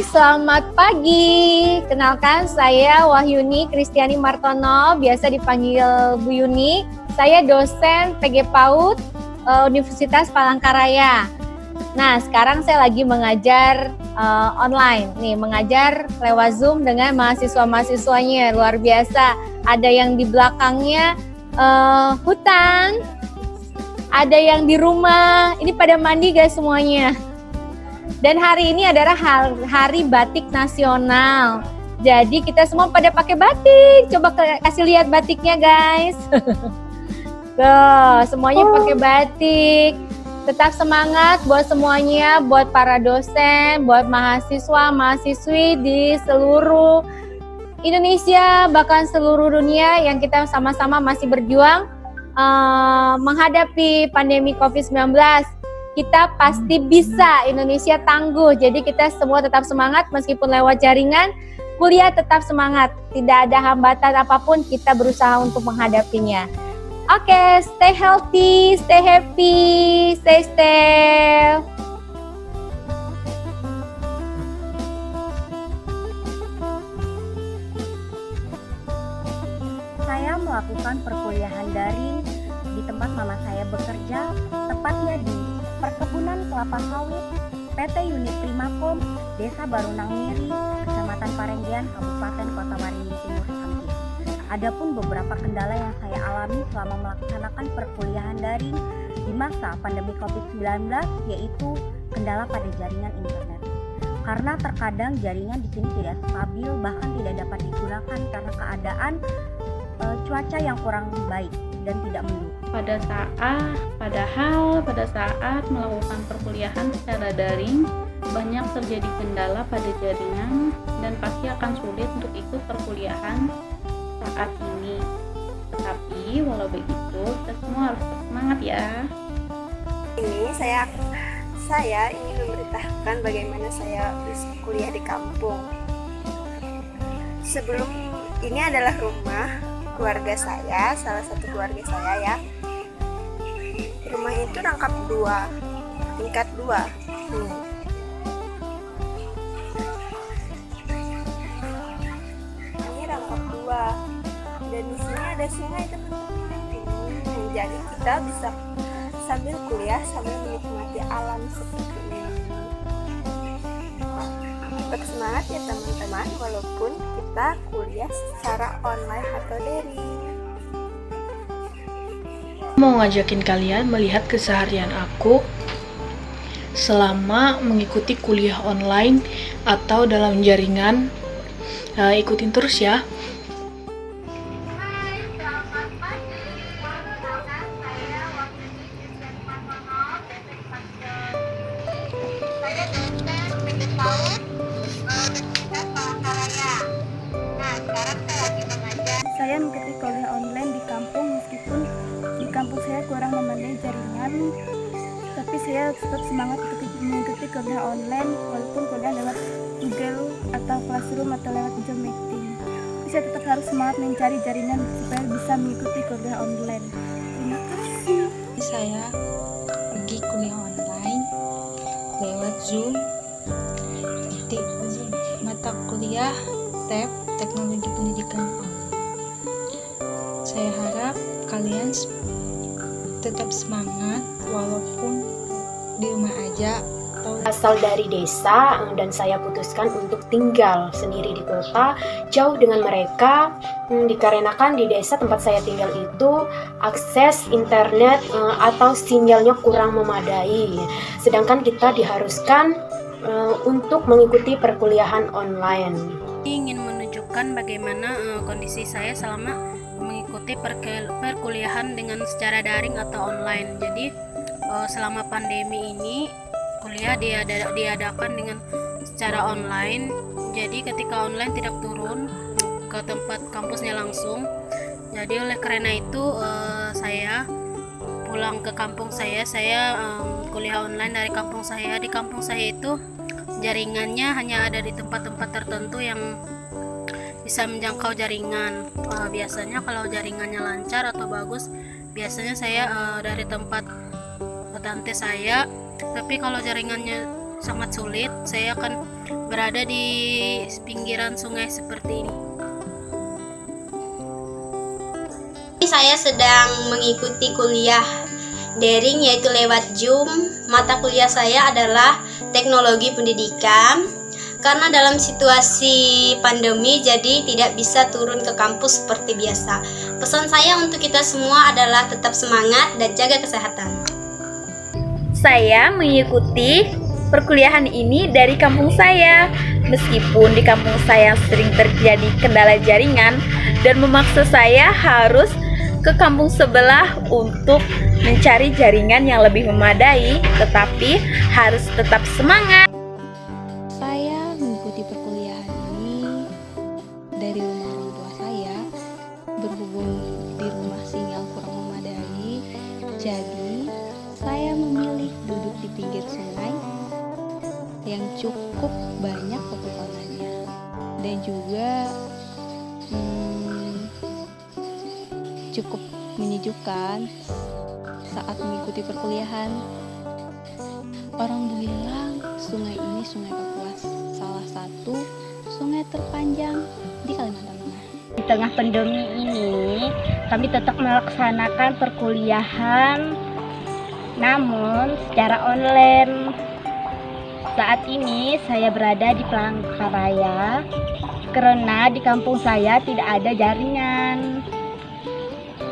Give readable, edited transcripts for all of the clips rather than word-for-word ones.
Selamat pagi. Kenalkan saya Wahyuni Kristiani Martono, biasa dipanggil Bu Yuni. Saya dosen PG PAUD Universitas Palangkaraya. Nah, sekarang saya lagi mengajar online. Nih, mengajar lewat Zoom dengan mahasiswa-mahasiswanya. Luar biasa. Ada yang di belakangnya hutan, ada yang di rumah. Ini pada mandi guys semuanya. Dan hari ini adalah hari batik nasional. Jadi kita semua pada pakai batik. Coba kasih lihat batiknya guys. Tuh, semuanya pakai batik. Tetap semangat buat semuanya, buat para dosen, buat mahasiswa, mahasiswi di seluruh Indonesia, bahkan seluruh dunia yang kita sama-sama masih berjuang menghadapi pandemi COVID-19. Kita pasti bisa, Indonesia tangguh. Jadi kita semua tetap semangat meskipun lewat jaringan, kuliah tetap semangat. Tidak ada hambatan apapun, kita berusaha untuk menghadapinya. Oke, stay healthy, stay happy, stay safe. Saya melakukan perkuliahan daring di tempat mama saya bekerja, tepatnya di Perkebunan Kelapa Sawit, PT Unit Primakom, Desa Barunang Miri, Kecamatan Parenggian, Kabupaten Kota Waringin Timur, Jambi. Adapun beberapa kendala yang saya alami selama melaksanakan perkuliahan daring di masa pandemi COVID-19 yaitu kendala pada jaringan internet. Karena terkadang jaringan di sini tidak stabil, bahkan tidak dapat digunakan karena keadaan cuaca yang kurang baik dan tidak mendukung. Pada saat melakukan perkuliahan secara daring, banyak terjadi kendala pada jaringan dan pasti akan sulit untuk ikut perkuliahan saat ini. Tetapi walau begitu, kita semua harus semangat ya. Ini saya ingin memberitahukan bagaimana saya bisa kuliah di kampung. Sebelum ini adalah rumah keluarga saya, salah satu keluarga saya ya. Rumah itu rangkap 2, tingkat 2. Ini rangkap 2 dan di sini ada sungai teman-teman. Jadi kita bisa sambil kuliah sambil menikmati alam seperti ini. Tetap semangat ya teman-teman, walaupun kita kuliah secara online atau daring. Mau ngajakin kalian melihat keseharian aku selama mengikuti kuliah online atau dalam jaringan. Ikutin terus ya. Saya mengikuti kuliah online di kampung, meskipun di kampung saya kurang memadai jaringan, tapi saya tetap semangat untuk mengikuti kuliah online walaupun kuliah lewat Google atau Classroom atau lewat Zoom meeting. Tapi saya tetap harus semangat mencari jaringan supaya bisa mengikuti kuliah online. Terima kasih. Saya pergi kuliah online lewat Zoom. Mata kuliah tab Teknologi Pendidikan. Saya harap kalian tetap semangat walaupun di rumah aja. Asal dari desa dan saya putuskan untuk tinggal sendiri di kota, jauh dengan mereka, dikarenakan di desa tempat saya tinggal itu akses internet atau sinyalnya kurang memadai, sedangkan kita diharuskan untuk mengikuti perkuliahan online. Ingin menunjukkan bagaimana kondisi saya selama mengikuti perkuliahan dengan secara daring atau online. Jadi selama pandemi ini kuliah diadakan dengan secara online. Jadi ketika online tidak turun ke tempat kampusnya langsung. Jadi oleh karena itu saya pulang ke kampung saya kuliah online dari kampung saya. Di kampung saya itu jaringannya hanya ada di tempat-tempat tertentu yang bisa menjangkau jaringan. Biasanya kalau jaringannya lancar atau bagus, biasanya saya dari tempat tante saya. Tapi kalau jaringannya sangat sulit, saya akan berada di pinggiran sungai seperti ini. Saya sedang mengikuti kuliah daring yaitu lewat Zoom. Mata kuliah saya adalah teknologi pendidikan. Karena dalam situasi pandemi jadi tidak bisa turun ke kampus seperti biasa. Pesan saya untuk kita semua adalah tetap semangat dan jaga kesehatan. Saya mengikuti perkuliahan ini dari kampung saya. Meskipun di kampung saya sering terjadi kendala jaringan dan memaksa saya harus ke kampung sebelah untuk mencari jaringan yang lebih memadai, tetapi harus tetap semangat. Saya mengikuti perkuliahan ini dari rumah orang tua saya. Berhubung di rumah sinyal kurang memadai, jadi saya memilih duduk di pinggir sungai yang cukup banyak pepohonannya dan juga cukup menyejukkan saat mengikuti perkuliahan. Orang bilang sungai ini Sungai Kapuas, salah satu sungai terpanjang di Kalimantan Tengah. Di tengah pandemi ini, kami tetap melaksanakan perkuliahan, namun secara online. Saat ini saya berada di Palangkaraya karena di kampung saya tidak ada jaringan,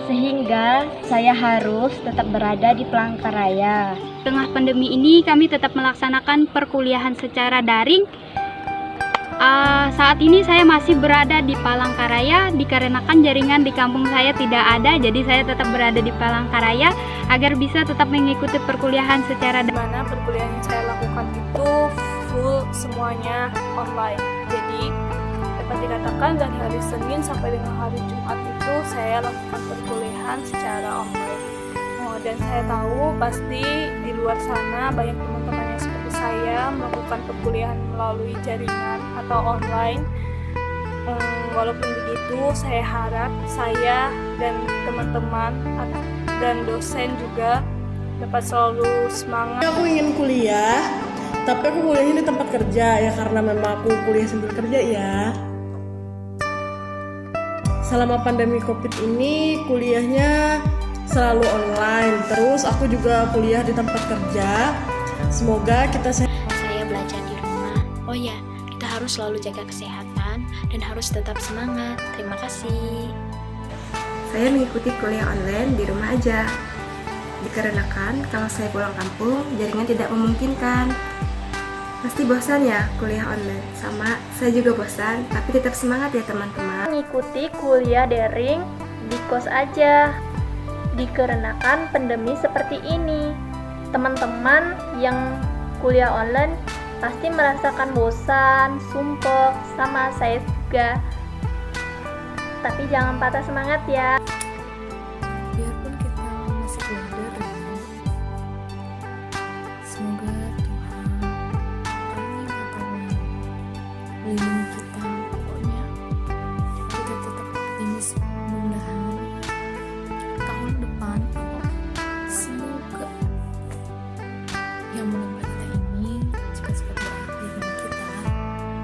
sehingga saya harus tetap berada di Palangkaraya. Tengah pandemi ini kami tetap melaksanakan perkuliahan secara daring. Saat ini saya masih berada di Palangkaraya dikarenakan jaringan di kampung saya tidak ada, jadi saya tetap berada di Palangkaraya agar bisa tetap mengikuti perkuliahan secara daring. Dimana perkuliahan yang saya lakukan itu full semuanya online. Jadi dapat dikatakan dari hari Senin sampai dengan hari Jumat itu saya lakukan perkuliahan secara online. Dan saya tahu pasti di luar sana banyak teman-teman yang seperti saya melakukan perkuliahan melalui jaringan atau online. Walaupun begitu, saya harap saya dan teman-teman dan dosen juga dapat selalu semangat. Aku ingin kuliah, tapi aku kuliahnya di tempat kerja ya, karena memang aku kuliah sambil kerja ya. Selama pandemi COVID ini kuliahnya selalu online, terus aku juga kuliah di tempat kerja. Semoga kita Saya belajar di rumah. Oh ya, kita harus selalu jaga kesehatan dan harus tetap semangat. Terima kasih. Saya mengikuti kuliah online di rumah aja. Dikarenakan kalau saya pulang kampung, jaringan tidak memungkinkan. Pasti bosan ya kuliah online. Sama, saya juga bosan, tapi tetap semangat ya teman-teman. Mengikuti kuliah daring di kos aja. Dikarenakan pandemi seperti ini, teman-teman yang kuliah online pasti merasakan bosan, sumpek, sama saya juga. Tapi jangan patah semangat ya. Biarpun kita masih kuliah daring, semoga Tuhan melindungi kita. Pokoknya kita tetap optimis, mudah-mudahan tahun depan semoga yang menimpa kita ini cepat-cepat berakhir dan kita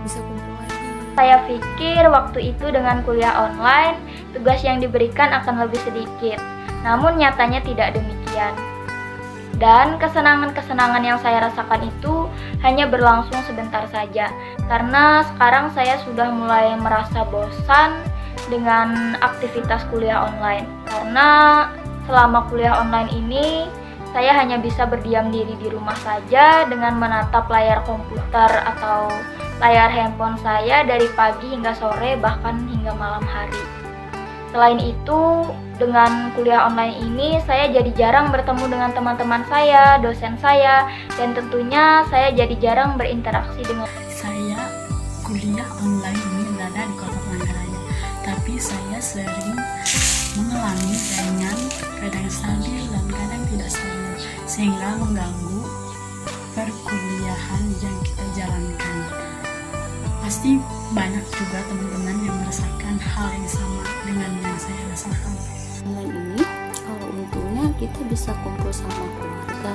bisa kumpul lagi. Saya pikir waktu itu dengan kuliah online, tugas yang diberikan akan lebih sedikit. Namun nyatanya tidak demikian. Dan kesenangan-kesenangan yang saya rasakan itu hanya berlangsung sebentar saja. Karena sekarang saya sudah mulai merasa bosan dengan aktivitas kuliah online. Karena selama kuliah online ini, saya hanya bisa berdiam diri di rumah saja dengan menatap layar komputer atau layar handphone saya dari pagi hingga sore, bahkan hingga malam hari. Selain itu, dengan kuliah online ini, saya jadi jarang bertemu dengan teman-teman saya, dosen saya, dan tentunya saya jadi jarang berinteraksi dengan... Saya kuliah online ini berada di Kota Palangkaraya, tapi saya sering mengalami jaringan kadang stabil dan kadang tidak stabil, sehingga mengganggu perkuliahan yang kita jalankan. Pasti banyak juga teman-teman yang merasakan hal yang sama dengan yang saya rasakan. Online ini, kalau untungnya kita bisa kumpul sama keluarga,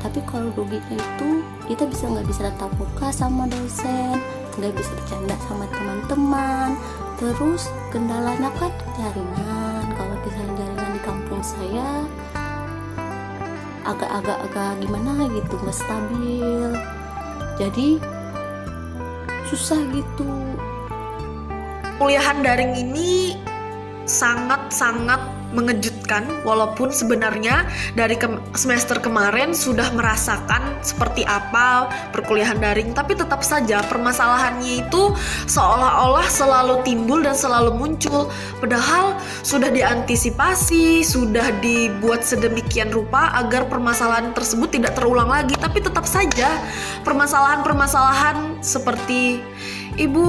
Tapi kalau ruginya itu kita nggak bisa tatap muka sama dosen, nggak bisa bercanda sama teman-teman. Terus kendalanya kan jaringan. Kalau misalnya jaringan di kampung saya agak gimana gitu, nggak stabil. Jadi susah gitu. Kuliahan daring ini sangat-sangat mengejutkan, walaupun sebenarnya dari semester kemarin sudah merasakan seperti apa perkuliahan daring, tapi tetap saja permasalahannya itu seolah-olah selalu timbul dan selalu muncul, padahal sudah diantisipasi, sudah dibuat sedemikian rupa agar permasalahan tersebut tidak terulang lagi, tapi tetap saja permasalahan-permasalahan seperti Ibu,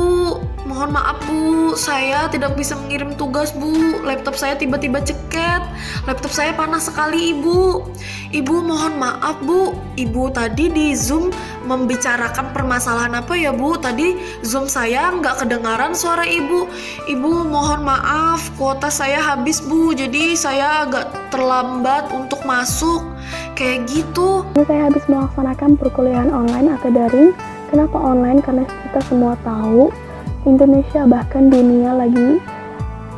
mohon maaf Bu, saya tidak bisa mengirim tugas Bu, laptop saya tiba-tiba ceket, laptop saya panas sekali Ibu. Ibu mohon maaf Bu, Ibu tadi di Zoom membicarakan permasalahan apa ya Bu? Tadi Zoom saya nggak kedengaran suara Ibu. Ibu mohon maaf, kuota saya habis Bu, jadi saya agak terlambat untuk masuk, kayak gitu. Saya habis melaksanakan perkuliahan online atau daring. Kenapa online? Karena kita semua tahu Indonesia bahkan dunia lagi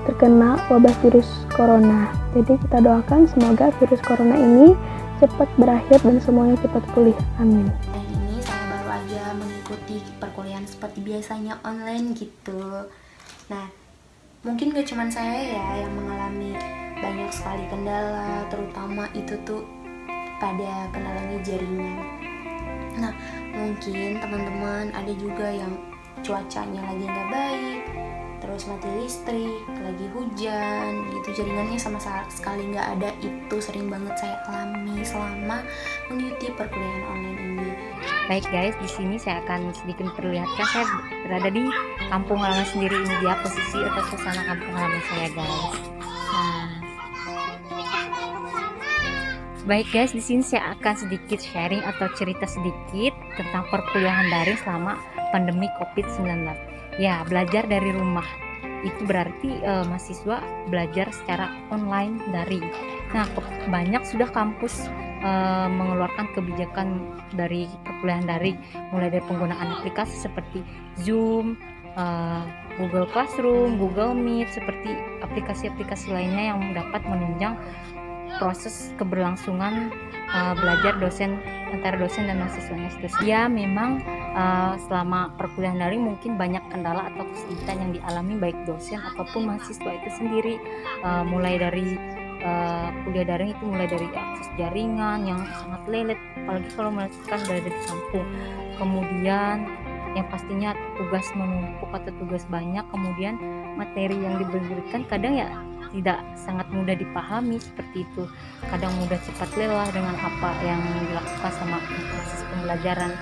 terkena wabah virus corona. Jadi kita doakan semoga virus corona ini cepat berakhir dan semuanya cepat pulih. Amin. Dan ini saya baru aja mengikuti perkuliahan seperti biasanya online gitu. Nah, mungkin gak cuma saya ya yang mengalami banyak sekali kendala, terutama itu tuh pada kendalanya jaringan. Nah, mungkin teman-teman ada juga yang cuacanya lagi nggak baik, terus mati listrik, lagi hujan, gitu jaringannya sama sekali nggak ada. Itu sering banget saya alami selama mengikuti perkuliahan online ini. Baik guys, di sini saya akan sedikit perlihatkan saya berada di kampung halaman sendiri. Ini dia posisi atau suasana kampung halaman saya guys. Nah, baik guys, di sini saya akan sedikit sharing atau cerita sedikit tentang perkuliahan daring selama pandemi COVID-19. Ya, belajar dari rumah. Itu berarti mahasiswa belajar secara online daring. Nah, banyak sudah kampus mengeluarkan kebijakan dari perkuliahan daring, mulai dari penggunaan aplikasi seperti Zoom, Google Classroom, Google Meet, seperti aplikasi-aplikasi lainnya yang dapat menunjang proses keberlangsungan belajar antara dosen dan mahasiswanya. Ya, memang selama perkuliahan daring mungkin banyak kendala atau kesulitan yang dialami baik dosen ataupun mahasiswa itu sendiri. Mulai dari kuliah daring itu mulai dari akses jaringan yang sangat lelet, apalagi kalau melakukan berada di kampung. Kemudian yang pastinya tugas menumpuk atau tugas banyak, kemudian materi yang diberikan kadang ya tidak sangat mudah dipahami seperti itu. Kadang mudah cepat lelah dengan apa yang dilakukan sama proses pembelajaran.